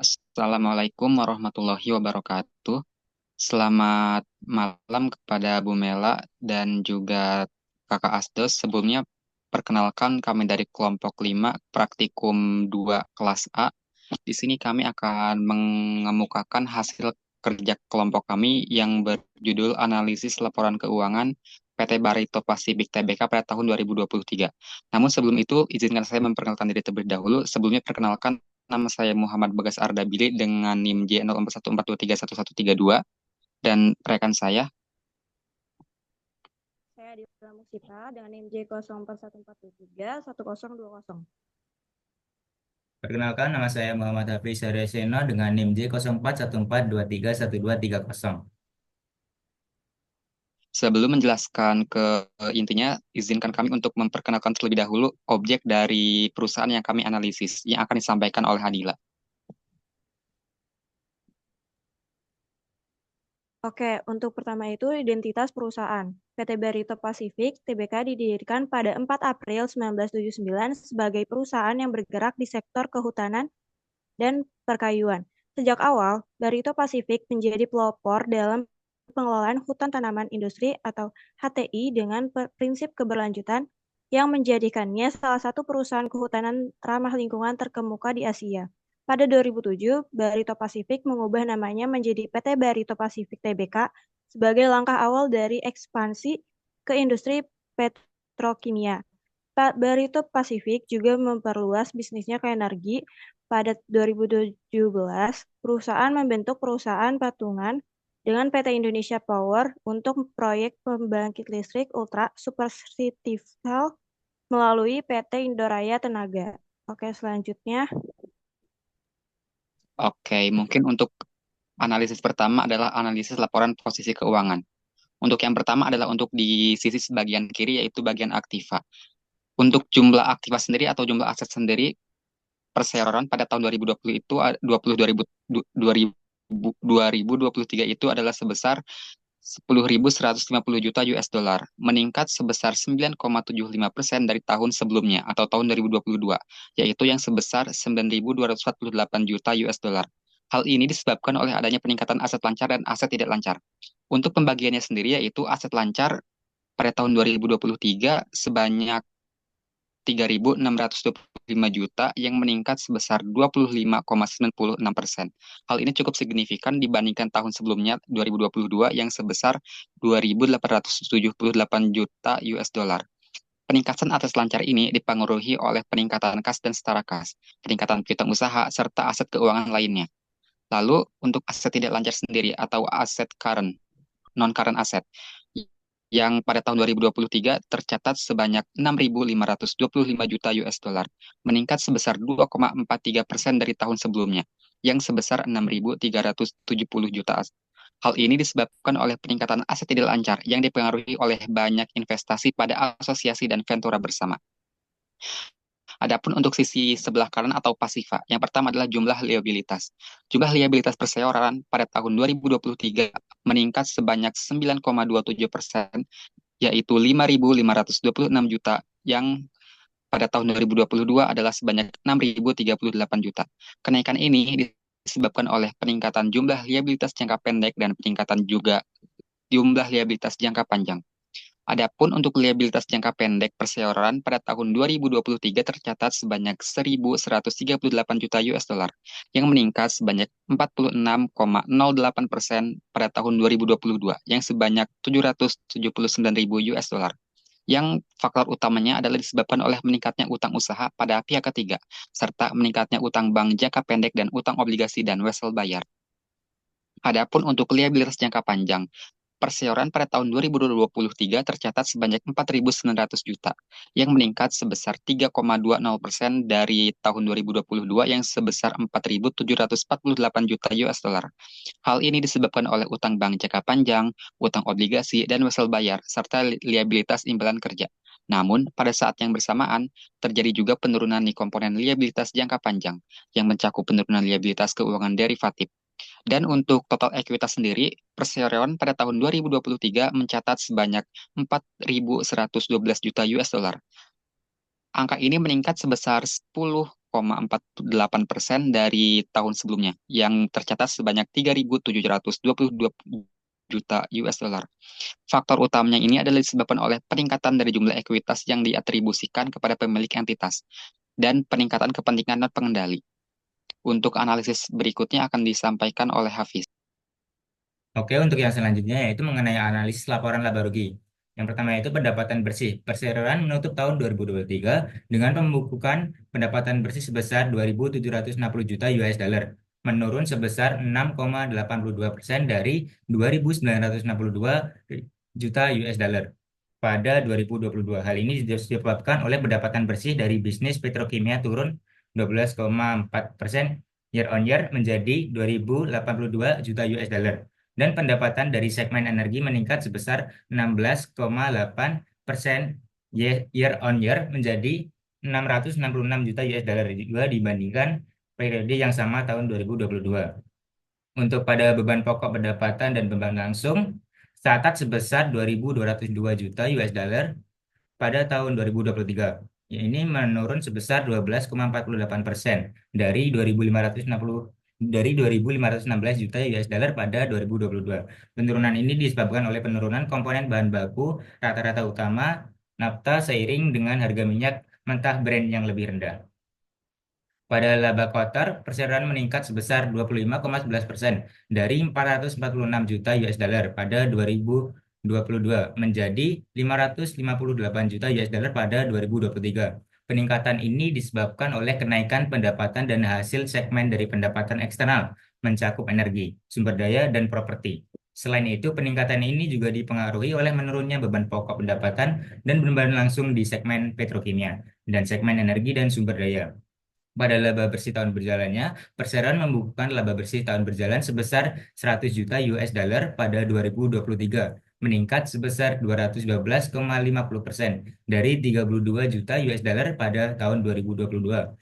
Assalamualaikum warahmatullahi wabarakatuh. Selamat malam kepada Bu Mela dan juga Kakak Asdos. Sebelumnya, perkenalkan kami dari kelompok 5 Praktikum 2 kelas A. Di sini kami akan mengemukakan hasil kerja kelompok kami yang berjudul Analisis Laporan Keuangan PT Barito Pasifik Tbk pada tahun 2023. Namun sebelum itu, izinkan saya memperkenalkan diri terlebih dahulu. Sebelumnya perkenalkan, nama saya Muhammad Bagas Ardabili dengan NIM J0414231132 dan rekan saya. Saya Adila Musita dengan NIM J0414231020. Perkenalkan, nama saya Muhammad Hafiz Haryasena dengan NIM J0414231230. Sebelum menjelaskan ke intinya, izinkan kami untuk memperkenalkan terlebih dahulu objek dari perusahaan yang kami analisis, yang akan disampaikan oleh Hadila. Oke, untuk pertama itu identitas perusahaan. PT Barito Pasifik Tbk didirikan pada 4 April 1979 sebagai perusahaan yang bergerak di sektor kehutanan dan perkayuan. Sejak awal, Barito Pasifik menjadi pelopor dalam pengelolaan hutan tanaman industri atau HTI dengan prinsip keberlanjutan yang menjadikannya salah satu perusahaan kehutanan ramah lingkungan terkemuka di Asia. Pada 2007, Barito Pasifik mengubah namanya menjadi PT Barito Pasifik Tbk sebagai langkah awal dari ekspansi ke industri petrokimia. Pak Barito Pasifik juga memperluas bisnisnya ke energi. Pada 2017, perusahaan membentuk perusahaan patungan dengan PT Indonesia Power untuk proyek pembangkit listrik ultra supercritical melalui PT Indoraya Tenaga. Oke, selanjutnya. Oke, mungkin untuk analisis pertama adalah analisis laporan posisi keuangan. Untuk yang pertama adalah untuk di sisi sebagian kiri, yaitu bagian aktiva. Untuk jumlah aktiva sendiri atau jumlah aset sendiri, perseroan pada tahun 2020 itu 2023 itu adalah sebesar 10.150 juta US dollar, meningkat sebesar 9,75% dari tahun sebelumnya atau tahun 2022, yaitu yang sebesar 9.248 juta US dollar. Hal ini disebabkan oleh adanya peningkatan aset lancar dan aset tidak lancar. Untuk pembagiannya sendiri yaitu aset lancar pada tahun 2023 sebanyak 3.625 juta yang meningkat sebesar 25,96%. Hal ini cukup signifikan dibandingkan tahun sebelumnya 2022 yang sebesar 2.878 juta US dollar. Peningkatan atas lancar ini dipengaruhi oleh peningkatan kas dan setara kas, peningkatan piutang usaha, serta aset keuangan lainnya. Lalu untuk aset tidak lancar sendiri atau aset current, non-current asset, yang pada tahun 2023 tercatat sebanyak 6.525 juta US dollar, meningkat sebesar 2,43% dari tahun sebelumnya, yang sebesar 6.370 juta. Hal ini disebabkan oleh peningkatan aset tidak lancar yang dipengaruhi oleh banyak investasi pada asosiasi dan ventura bersama. Adapun untuk sisi sebelah kanan atau pasifa, yang pertama adalah jumlah liabilitas. Jumlah liabilitas perseroan pada tahun 2023 meningkat sebanyak 9,27%, yaitu 5.526 juta, yang pada tahun 2022 adalah sebanyak 6.038 juta. Kenaikan ini disebabkan oleh peningkatan jumlah liabilitas jangka pendek dan peningkatan juga jumlah liabilitas jangka panjang. Adapun untuk liabilitas jangka pendek perseroan pada tahun 2023 tercatat sebanyak 1.138 juta US dollar, yang meningkat sebanyak 46,08% pada tahun 2022, yang sebanyak 779.000 US dollar. Yang faktor utamanya adalah disebabkan oleh meningkatnya utang usaha pada pihak ketiga, serta meningkatnya utang bank jangka pendek dan utang obligasi dan wesel bayar. Adapun untuk liabilitas jangka panjang, perseroan pada tahun 2023 tercatat sebanyak 4.900 juta, yang meningkat sebesar 3,20% dari tahun 2022 yang sebesar 4.748 juta US dollar. Hal ini disebabkan oleh utang bank jangka panjang, utang obligasi, dan wesel bayar, serta liabilitas imbalan kerja. Namun, pada saat yang bersamaan, terjadi juga penurunan di komponen liabilitas jangka panjang, yang mencakup penurunan liabilitas keuangan derivatif. Dan untuk total ekuitas sendiri, perseroan pada tahun 2023 mencatat sebanyak 4.112 juta US dollar. Angka ini meningkat sebesar 11,48% dari tahun sebelumnya, yang tercatat sebanyak 3.722 juta US dollar. Faktor utamanya ini adalah disebabkan oleh peningkatan dari jumlah ekuitas yang diatribusikan kepada pemilik entitas dan peningkatan kepentingan non pengendali. Untuk analisis berikutnya akan disampaikan oleh Hafiz. Oke, untuk yang selanjutnya yaitu mengenai analisis laporan laba rugi. Yang pertama yaitu pendapatan bersih. Perseroan menutup tahun 2023 dengan pembukukan pendapatan bersih sebesar 2.760 juta US dollar, menurun sebesar 6,82% dari 2.962 juta US dollar pada 2022. Hal ini disebabkan oleh pendapatan bersih dari bisnis petrokimia turun 12,4% year on year menjadi 2.082 juta US dollar dan pendapatan dari segmen energi meningkat sebesar 16,8% year on year menjadi 666 juta US dollar juga dibandingkan periode yang sama tahun 2022. Untuk pada beban pokok pendapatan dan beban langsung, catat sebesar 2.202 juta US dolar pada tahun 2023. Ini menurun sebesar 12,48% dari 2.516 juta US dollar pada 2022. Penurunan ini disebabkan oleh penurunan komponen bahan baku rata-rata utama nafta seiring dengan harga minyak mentah Brent yang lebih rendah. Pada laba kotor, perseroan meningkat sebesar 25,11% dari 446 juta US dollar pada 2022 menjadi 558 juta US dollar pada 2023. Peningkatan ini disebabkan oleh kenaikan pendapatan dan hasil segmen dari pendapatan eksternal, mencakup energi, sumber daya, dan properti. Selain itu, peningkatan ini juga dipengaruhi oleh menurunnya beban pokok pendapatan dan beban langsung di segmen petrokimia dan segmen energi dan sumber daya. Pada laba bersih tahun berjalannya, perseroan membukukan laba bersih tahun berjalan sebesar 100 juta US dollar pada 2023, meningkat sebesar 212,50% dari 32 juta US dollar pada tahun 2022,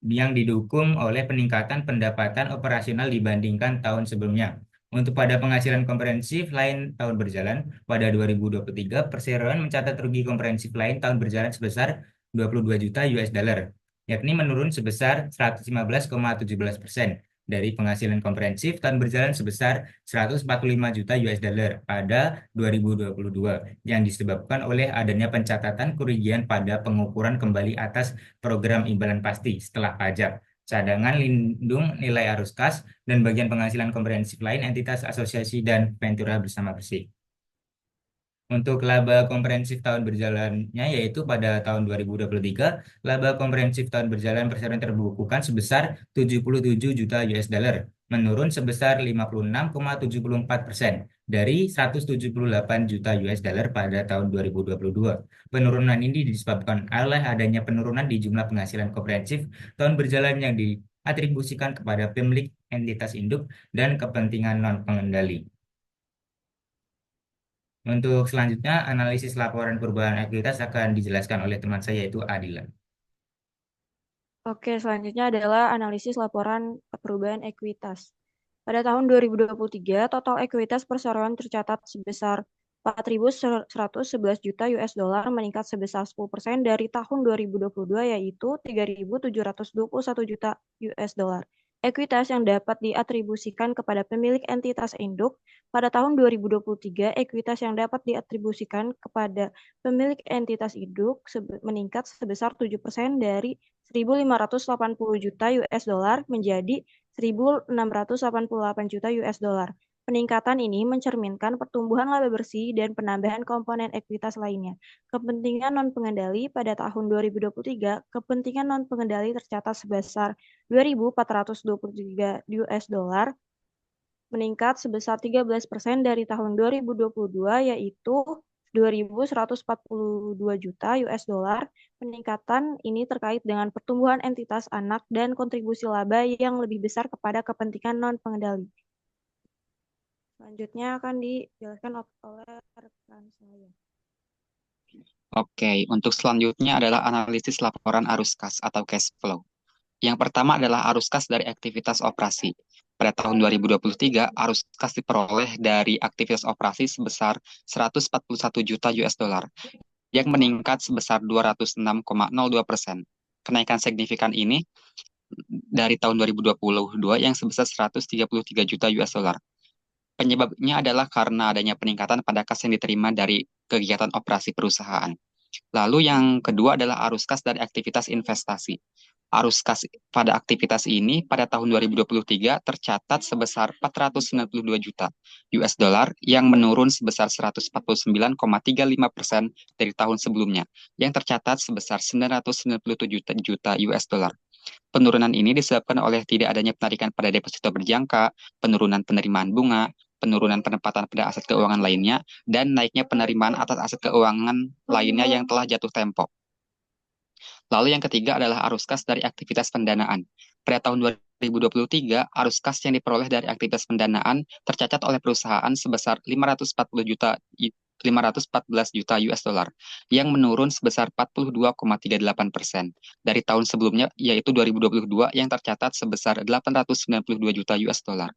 yang didukung oleh peningkatan pendapatan operasional dibandingkan tahun sebelumnya. Untuk pada penghasilan komprehensif lain tahun berjalan, pada 2023, perseroan mencatat rugi komprehensif lain tahun berjalan sebesar 22 juta US dollar, yakni menurun sebesar 115,17% dari penghasilan komprehensif tahun berjalan sebesar 145 juta US dollar pada 2022, yang disebabkan oleh adanya pencatatan kerugian pada pengukuran kembali atas program imbalan pasti setelah pajak, cadangan lindung nilai arus kas, dan bagian penghasilan komprehensif lain entitas asosiasi dan ventura bersama bersih. Untuk laba komprehensif tahun berjalannya yaitu pada tahun 2023, laba komprehensif tahun berjalan perseroan terbukukan sebesar 77 juta US dollar, menurun sebesar 56,74% dari 178 juta US dollar pada tahun 2022. Penurunan ini disebabkan oleh adanya penurunan di jumlah penghasilan komprehensif tahun berjalan yang diatribusikan kepada pemilik entitas induk dan kepentingan non pengendali. Untuk selanjutnya, analisis laporan perubahan ekuitas akan dijelaskan oleh teman saya yaitu Adila. Oke, selanjutnya adalah analisis laporan perubahan ekuitas. Pada tahun 2023, total ekuitas perseroan tercatat sebesar 4.111 juta US dollar, meningkat sebesar 10% dari tahun 2022, yaitu 3.721 juta US dollar. Ekuitas yang dapat diatribusikan kepada pemilik entitas induk. Pada tahun 2023, ekuitas yang dapat diatribusikan kepada pemilik entitas induk meningkat sebesar 7% dari 1.580 juta US dollar menjadi 1.688 juta US dollar. Peningkatan ini mencerminkan pertumbuhan laba bersih dan penambahan komponen ekuitas lainnya. Kepentingan non-pengendali pada tahun 2023, kepentingan non-pengendali tercatat sebesar 2.423 US dollar, meningkat sebesar 13% dari tahun 2022, yaitu 2.142 juta US dollar. Peningkatan ini terkait dengan pertumbuhan entitas anak dan kontribusi laba yang lebih besar kepada kepentingan non-pengendali. Selanjutnya akan dijelaskan oleh rekan saya. Oke, untuk selanjutnya adalah analisis laporan arus kas atau cash flow. Yang pertama adalah arus kas dari aktivitas operasi. Pada tahun 2023, arus kas diperoleh dari aktivitas operasi sebesar 141 juta US dollar, yang meningkat sebesar 206,02%. kenaikan signifikan ini dari tahun 2022 yang sebesar 133 juta US dollar. Penyebabnya adalah karena adanya peningkatan pada kas yang diterima dari kegiatan operasi perusahaan. Lalu yang kedua adalah arus kas dari aktivitas investasi. Arus kas pada aktivitas ini pada tahun 2023 tercatat sebesar 492 juta US dollar yang menurun sebesar 149,35% dari tahun sebelumnya yang tercatat sebesar 997 juta US dollar. Penurunan ini disebabkan oleh tidak adanya penarikan pada deposito berjangka, penurunan penerimaan bunga, penurunan penempatan pada aset keuangan lainnya, dan naiknya penerimaan atas aset keuangan lainnya yang telah jatuh tempo. Lalu yang ketiga adalah arus kas dari aktivitas pendanaan. Pada tahun 2023, arus kas yang diperoleh dari aktivitas pendanaan tercatat oleh perusahaan sebesar 514 juta US dollar yang menurun sebesar 42,38% dari tahun sebelumnya yaitu 2022 yang tercatat sebesar 892 juta US dollar.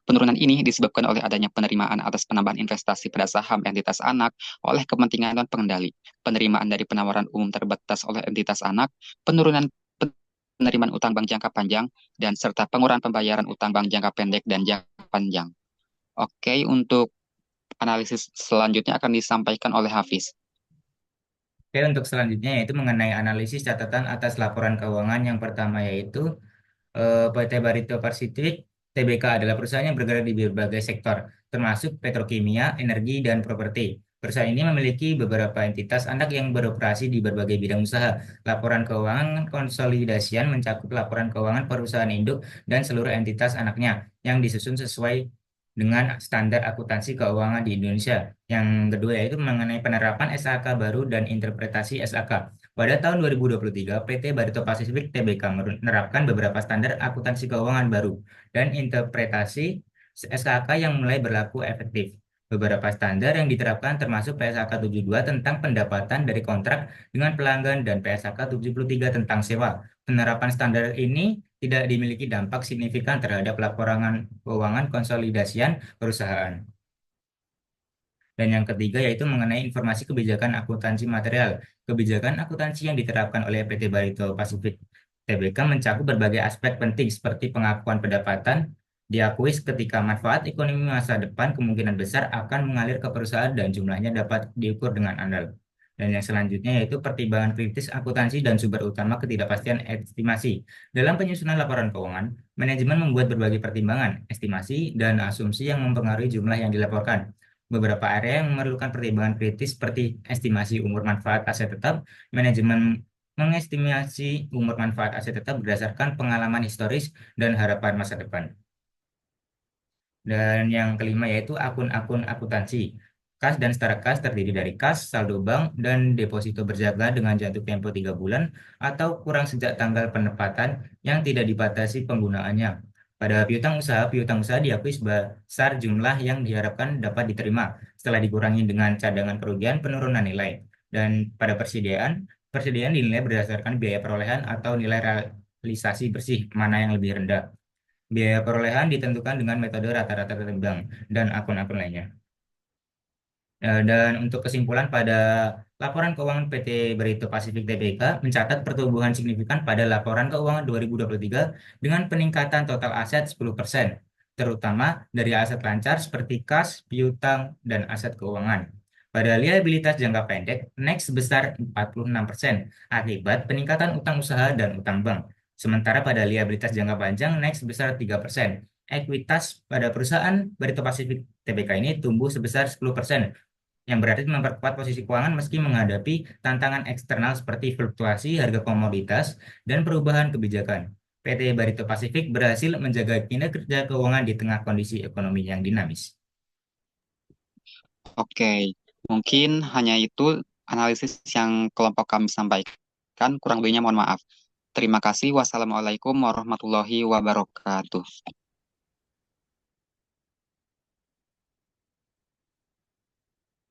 Penurunan ini disebabkan oleh adanya penerimaan atas penambahan investasi pada saham entitas anak oleh kepentingan pengendali, penerimaan dari penawaran umum terbatas oleh entitas anak, penurunan penerimaan utang bank jangka panjang, dan serta pengurangan pembayaran utang bank jangka pendek dan jangka panjang. Oke, untuk analisis selanjutnya akan disampaikan oleh Hafiz. Oke, untuk selanjutnya yaitu mengenai analisis catatan atas laporan keuangan yang pertama yaitu PT Barito Persistik Tbk adalah perusahaan yang bergerak di berbagai sektor, termasuk petrokimia, energi, dan properti. Perusahaan ini memiliki beberapa entitas anak yang beroperasi di berbagai bidang usaha. Laporan keuangan konsolidasian mencakup laporan keuangan perusahaan induk dan seluruh entitas anaknya yang disusun sesuai dengan standar akuntansi keuangan di Indonesia. Yang kedua yaitu mengenai penerapan SAK baru dan interpretasi SAK. Pada tahun 2023, PT Barito Pasifik Tbk menerapkan beberapa standar akuntansi keuangan baru dan interpretasi SKK yang mulai berlaku efektif. Beberapa standar yang diterapkan termasuk PSAK 72 tentang pendapatan dari kontrak dengan pelanggan dan PSAK 73 tentang sewa. Penerapan standar ini tidak dimiliki dampak signifikan terhadap laporan keuangan konsolidasian perusahaan. Dan yang ketiga yaitu mengenai informasi kebijakan akuntansi material. Kebijakan akuntansi yang diterapkan oleh PT Barito Pasifik Tbk mencakup berbagai aspek penting seperti pengakuan pendapatan, diakui ketika manfaat ekonomi masa depan kemungkinan besar akan mengalir ke perusahaan dan jumlahnya dapat diukur dengan andal. Dan yang selanjutnya yaitu pertimbangan kritis akuntansi dan sumber utama ketidakpastian estimasi. Dalam penyusunan laporan keuangan, manajemen membuat berbagai pertimbangan, estimasi, dan asumsi yang mempengaruhi jumlah yang dilaporkan. Beberapa area yang memerlukan pertimbangan kritis seperti estimasi umur manfaat aset tetap, manajemen mengestimasi umur manfaat aset tetap berdasarkan pengalaman historis dan harapan masa depan. Dan yang kelima yaitu akun-akun akuntansi. Kas dan setara kas terdiri dari kas, saldo bank, dan deposito berjaga dengan jatuh tempo 3 bulan atau kurang sejak tanggal penempatan yang tidak dibatasi penggunaannya. Pada piutang usaha diakui sebesar jumlah yang diharapkan dapat diterima setelah dikurangi dengan cadangan kerugian penurunan nilai. Dan pada persediaan dinilai berdasarkan biaya perolehan atau nilai realisasi bersih mana yang lebih rendah. Biaya perolehan ditentukan dengan metode rata-rata ketimbang dan akun-akun lainnya. Dan untuk kesimpulan pada laporan keuangan PT Barito Pasifik Tbk mencatat pertumbuhan signifikan pada laporan keuangan 2023 dengan peningkatan total aset 10%, terutama dari aset lancar seperti kas, piutang, dan aset keuangan. Pada liabilitas jangka pendek naik sebesar 46% akibat peningkatan utang usaha dan utang bank. Sementara pada liabilitas jangka panjang naik sebesar 3%. Ekuitas pada perusahaan Barito Pasifik Tbk ini tumbuh sebesar 10%, yang berarti memperkuat posisi keuangan meski menghadapi tantangan eksternal seperti fluktuasi harga komoditas dan perubahan kebijakan. PT Barito Pasifik berhasil menjaga kinerja keuangan di tengah kondisi ekonomi yang dinamis. Oke, mungkin hanya itu analisis yang kelompok kami sampaikan. Kurang lebihnya mohon maaf. Terima kasih. Wassalamualaikum warahmatullahi wabarakatuh.